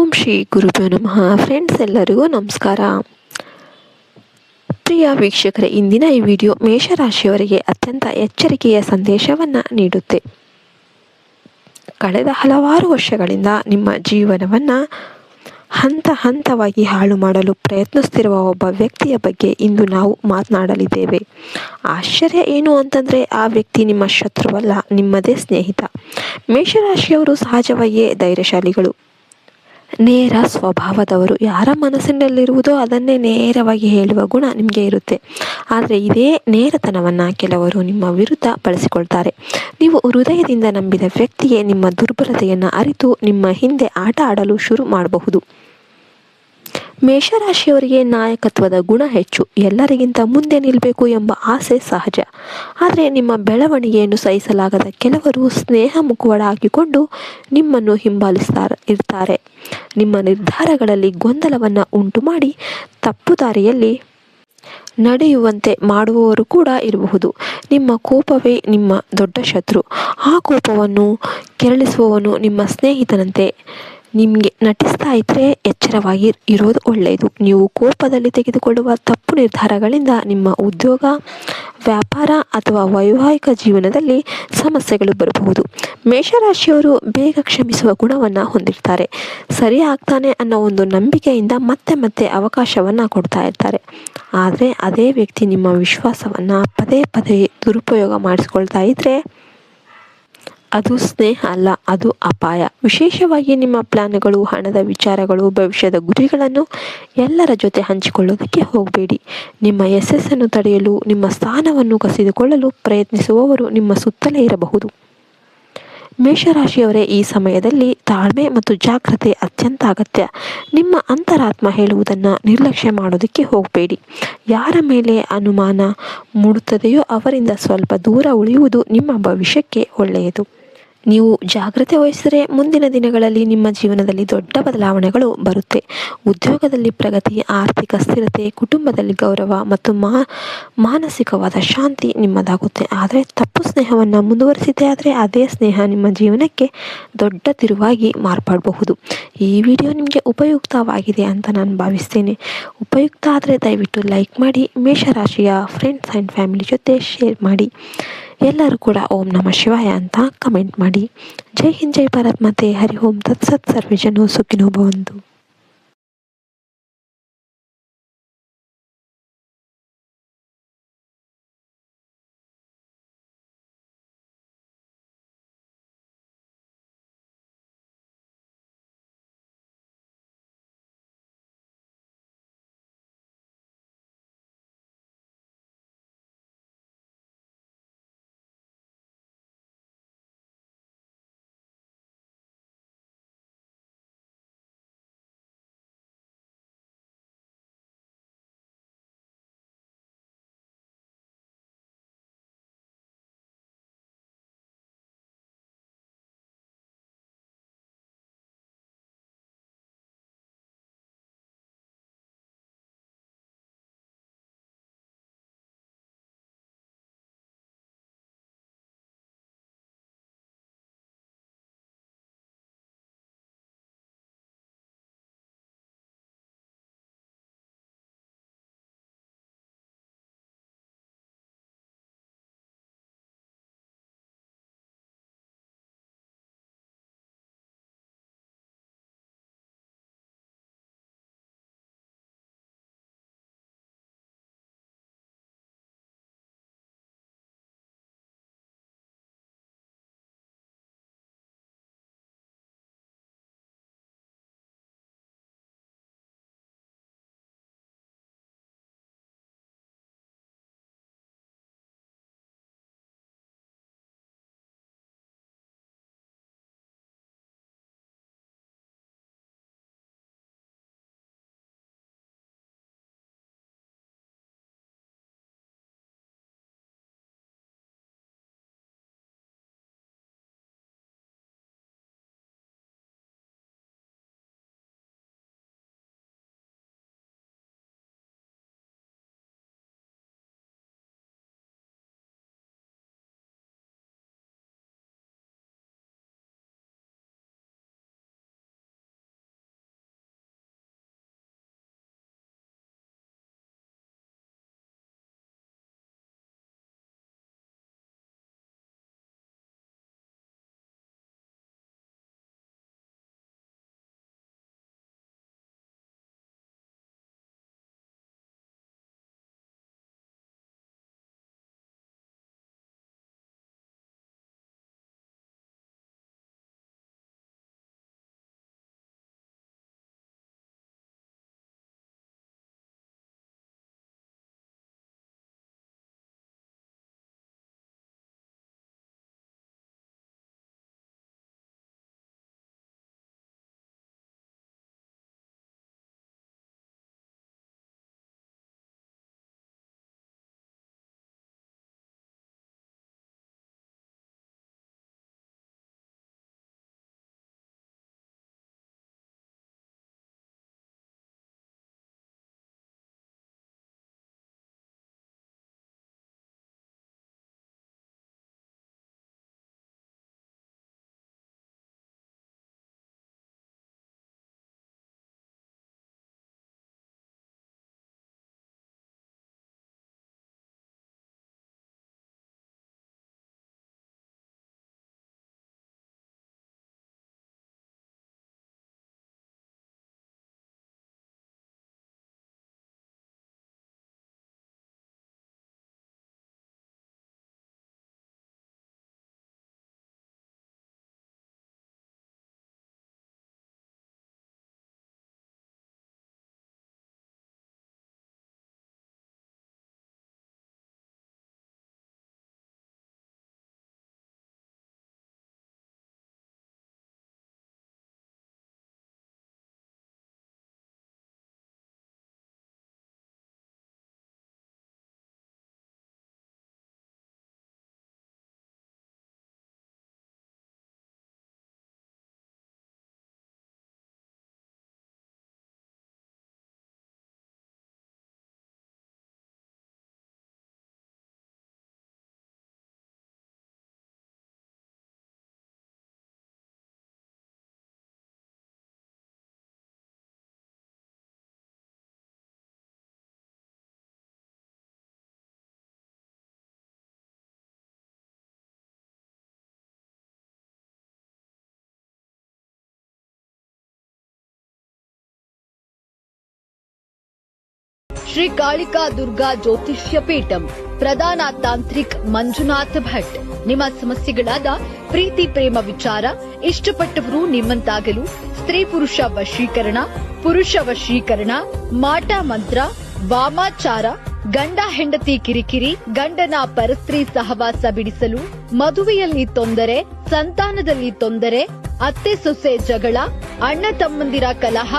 ಓಂ ಶ್ರೀ ಗುರುಭ್ಯೋ ನಮಃ. ಫ್ರೆಂಡ್ಸ್, ಎಲ್ಲರಿಗೂ ನಮಸ್ಕಾರ. ಪ್ರಿಯ ವೀಕ್ಷಕರೇ, ಇಂದಿನ ಈ ವಿಡಿಯೋ ಮೇಷರಾಶಿಯವರಿಗೆ ಅತ್ಯಂತ ಎಚ್ಚರಿಕೆಯ ಸಂದೇಶವನ್ನು ನೀಡುತ್ತೆ. ಕಳೆದ ಹಲವಾರು ವರ್ಷಗಳಿಂದ ನಿಮ್ಮ ಜೀವನವನ್ನು ಹಂತ ಹಂತವಾಗಿ ಹಾಳು ಮಾಡಲು ಪ್ರಯತ್ನಿಸುತ್ತಿರುವ ಒಬ್ಬ ವ್ಯಕ್ತಿಯ ಬಗ್ಗೆ ಇಂದು ನಾವು ಮಾತನಾಡಲಿದ್ದೇವೆ. ಆಶ್ಚರ್ಯ ಏನು ಅಂತಂದರೆ, ಆ ವ್ಯಕ್ತಿ ನಿಮ್ಮ ಶತ್ರುವಲ್ಲ, ನಿಮ್ಮದೇ ಸ್ನೇಹಿತ. ಮೇಷರಾಶಿಯವರು ಸಹಜವಾಗಿಯೇ ಧೈರ್ಯಶಾಲಿಗಳು, ನೇರ ಸ್ವಭಾವದವರು. ಯಾರ ಮನಸ್ಸಿನಲ್ಲಿರುವುದೋ ಅದನ್ನೇ ನೇರವಾಗಿ ಹೇಳುವ ಗುಣ ನಿಮಗೆ ಇರುತ್ತೆ. ಆದರೆ ಇದೇ ನೇರತನವನ್ನು ಕೆಲವರು ನಿಮ್ಮ ವಿರುದ್ಧ ಬಳಸಿಕೊಳ್ತಾರೆ. ನೀವು ಹೃದಯದಿಂದ ನಂಬಿದ ವ್ಯಕ್ತಿಯೇ ನಿಮ್ಮ ದುರ್ಬಲತೆಯನ್ನು ಅರಿತು ನಿಮ್ಮ ಹಿಂದೆ ಆಟ ಆಡಲು ಶುರು ಮಾಡಬಹುದು. ಮೇಷರಾಶಿಯವರಿಗೆ ನಾಯಕತ್ವದ ಗುಣ ಹೆಚ್ಚು. ಎಲ್ಲರಿಗಿಂತ ಮುಂದೆ ನಿಲ್ಲಬೇಕು ಎಂಬ ಆಸೆ ಸಹಜ. ಆದರೆ ನಿಮ್ಮ ಬೆಳವಣಿಗೆಯನ್ನು ಸಹಿಸಲಾಗದ ಕೆಲವರು ಸ್ನೇಹ ಮುಖವಾಡ ಹಾಕಿಕೊಂಡು ನಿಮ್ಮನ್ನು ಇರ್ತಾರೆ. ನಿಮ್ಮ ನಿರ್ಧಾರಗಳಲ್ಲಿ ಗೊಂದಲವನ್ನು ಉಂಟು ಮಾಡಿ ತಪ್ಪು ದಾರಿಯಲ್ಲಿ ನಡೆಯುವಂತೆ ಮಾಡುವವರು ಕೂಡ ಇರಬಹುದು. ನಿಮ್ಮ ಕೋಪವೇ ನಿಮ್ಮ ದೊಡ್ಡ ಶತ್ರು. ಆ ಕೋಪವನ್ನು ಕೆರಳಿಸುವವನು ನಿಮ್ಮ ಸ್ನೇಹಿತನಂತೆ ನಿಮಗೆ ನಟಿಸ್ತಾ ಇದ್ದರೆ ಎಚ್ಚರವಾಗಿ ಇರೋದು ಒಳ್ಳೆಯದು. ನೀವು ಕೋಪದಲ್ಲಿ ತೆಗೆದುಕೊಳ್ಳುವ ತಪ್ಪು ನಿರ್ಧಾರಗಳಿಂದ ನಿಮ್ಮ ಉದ್ಯೋಗ, ವ್ಯಾಪಾರ ಅಥವಾ ವೈವಾಹಿಕ ಜೀವನದಲ್ಲಿ ಸಮಸ್ಯೆಗಳು ಬರಬಹುದು. ಮೇಷರಾಶಿಯವರು ಬೇಗ ಕ್ಷಮಿಸುವ ಗುಣವನ್ನು ಹೊಂದಿರ್ತಾರೆ. ಸರಿ ಆಗ್ತಾನೆ ಅನ್ನೋ ಒಂದು ನಂಬಿಕೆಯಿಂದ ಮತ್ತೆ ಮತ್ತೆ ಅವಕಾಶವನ್ನು ಕೊಡ್ತಾ ಇರ್ತಾರೆ. ಆದರೆ ಅದೇ ವ್ಯಕ್ತಿ ನಿಮ್ಮ ವಿಶ್ವಾಸವನ್ನು ಪದೇ ಪದೇ ದುರುಪಯೋಗ ಮಾಡಿಸ್ಕೊಳ್ತಾ ಇದ್ದರೆ ಅದು ಸ್ನೇಹ ಅಲ್ಲ, ಅದು ಅಪಾಯ. ವಿಶೇಷವಾಗಿ ನಿಮ್ಮ ಪ್ಲಾನ್ಗಳು, ಹಣದ ವಿಚಾರಗಳು, ಭವಿಷ್ಯದ ಗುರಿಗಳನ್ನು ಎಲ್ಲರ ಜೊತೆ ಹಂಚಿಕೊಳ್ಳೋದಕ್ಕೆ ಹೋಗಬೇಡಿ. ನಿಮ್ಮ ಯಶಸ್ಸನ್ನು ತಡೆಯಲು, ನಿಮ್ಮ ಸ್ಥಾನವನ್ನು ಕಸಿದುಕೊಳ್ಳಲು ಪ್ರಯತ್ನಿಸುವವರು ನಿಮ್ಮ ಸುತ್ತಲೇ ಇರಬಹುದು. ಮೇಷರಾಶಿಯವರೇ, ಈ ಸಮಯದಲ್ಲಿ ತಾಳ್ಮೆ ಮತ್ತು ಜಾಗ್ರತೆ ಅತ್ಯಂತ ಅಗತ್ಯ. ನಿಮ್ಮ ಅಂತರಾತ್ಮ ಹೇಳುವುದನ್ನು ನಿರ್ಲಕ್ಷ್ಯ ಮಾಡೋದಕ್ಕೆ ಹೋಗಬೇಡಿ. ಯಾರ ಮೇಲೆ ಅನುಮಾನ ಮೂಡುತ್ತದೆಯೋ ಅವರಿಂದ ಸ್ವಲ್ಪ ದೂರ ಉಳಿಯುವುದು ನಿಮ್ಮ ಭವಿಷ್ಯಕ್ಕೆ ಒಳ್ಳೆಯದು. ನೀವು ಜಾಗ್ರತೆ ವಹಿಸಿದರೆ ಮುಂದಿನ ದಿನಗಳಲ್ಲಿ ನಿಮ್ಮ ಜೀವನದಲ್ಲಿ ದೊಡ್ಡ ಬದಲಾವಣೆಗಳು ಬರುತ್ತೆ. ಉದ್ಯೋಗದಲ್ಲಿ ಪ್ರಗತಿ, ಆರ್ಥಿಕ ಸ್ಥಿರತೆ, ಕುಟುಂಬದಲ್ಲಿ ಗೌರವ ಮತ್ತು ಮಾನಸಿಕವಾದ ಶಾಂತಿ ನಿಮ್ಮದಾಗುತ್ತೆ. ಆದರೆ ತಪ್ಪು ಸ್ನೇಹವನ್ನು ಮುಂದುವರಿಸಿದೆ ಆದರೆ ಅದೇ ಸ್ನೇಹ ನಿಮ್ಮ ಜೀವನಕ್ಕೆ ದೊಡ್ಡ ತಿರುವಾಗಿ ಮಾರ್ಪಡಬಹುದು. ಈ ವಿಡಿಯೋ ನಿಮಗೆ ಉಪಯುಕ್ತವಾಗಿದೆ ಅಂತ ನಾನು ಭಾವಿಸ್ತೇನೆ. ಉಪಯುಕ್ತ ಆದರೆ ದಯವಿಟ್ಟು ಲೈಕ್ ಮಾಡಿ, ಮೇಷರಾಶಿಯ ಫ್ರೆಂಡ್ಸ್ ಆ್ಯಂಡ್ ಫ್ಯಾಮಿಲಿ ಜೊತೆ ಶೇರ್ ಮಾಡಿ. ಎಲ್ಲರೂ ಕೂಡ ಓಂ ನಮಃ ಶಿವಾಯ ಅಂತ ಕಮೆಂಟ್ ಮಾಡಿ. ಜೈ ಹಿಂದ್, ಜೈ ಭಾರತ್ ಮಾತೆ. ಹರಿ ಓಂ ತತ್ಸತ್. ಸರ್ವೇ ಜನೋ ಸುಖಿನೋ ಭವಂತು. ಶ್ರೀ ಕಾಳಿಕಾ ದುರ್ಗಾ ಜ್ಯೋತಿಷ್ಯ ಪೀಠಂ, ಪ್ರಧಾನ ತಾಂತ್ರಿಕ್ ಮಂಜುನಾಥ್ ಭಟ್. ನಿಮ್ಮ ಸಮಸ್ಯೆಗಳಾದ ಪ್ರೀತಿ ಪ್ರೇಮ ವಿಚಾರ, ಇಷ್ಟಪಟ್ಟವರು ನಿಮ್ಮಂತಾಗಲು, ಸ್ತ್ರೀ ಪುರುಷ ವಶೀಕರಣ, ಪುರುಷ ವಶೀಕರಣ, ಮಾಟ ಮಂತ್ರ, ವಾಮಾಚಾರ, ಗಂಡ ಹೆಂಡತಿ ಕಿರಿಕಿರಿ, ಗಂಡನ ಪರಸ್ತ್ರೀ ಸಹವಾಸ ಬಿಡಿಸಲು, ಮದುವೆಯಲ್ಲಿ ತೊಂದರೆ, ಸಂತಾನದಲ್ಲಿ ತೊಂದರೆ, ಅತ್ತೆ ಸೊಸೆ ಜಗಳ, ಅಣ್ಣ ತಮ್ಮಂದಿರ ಕಲಹ,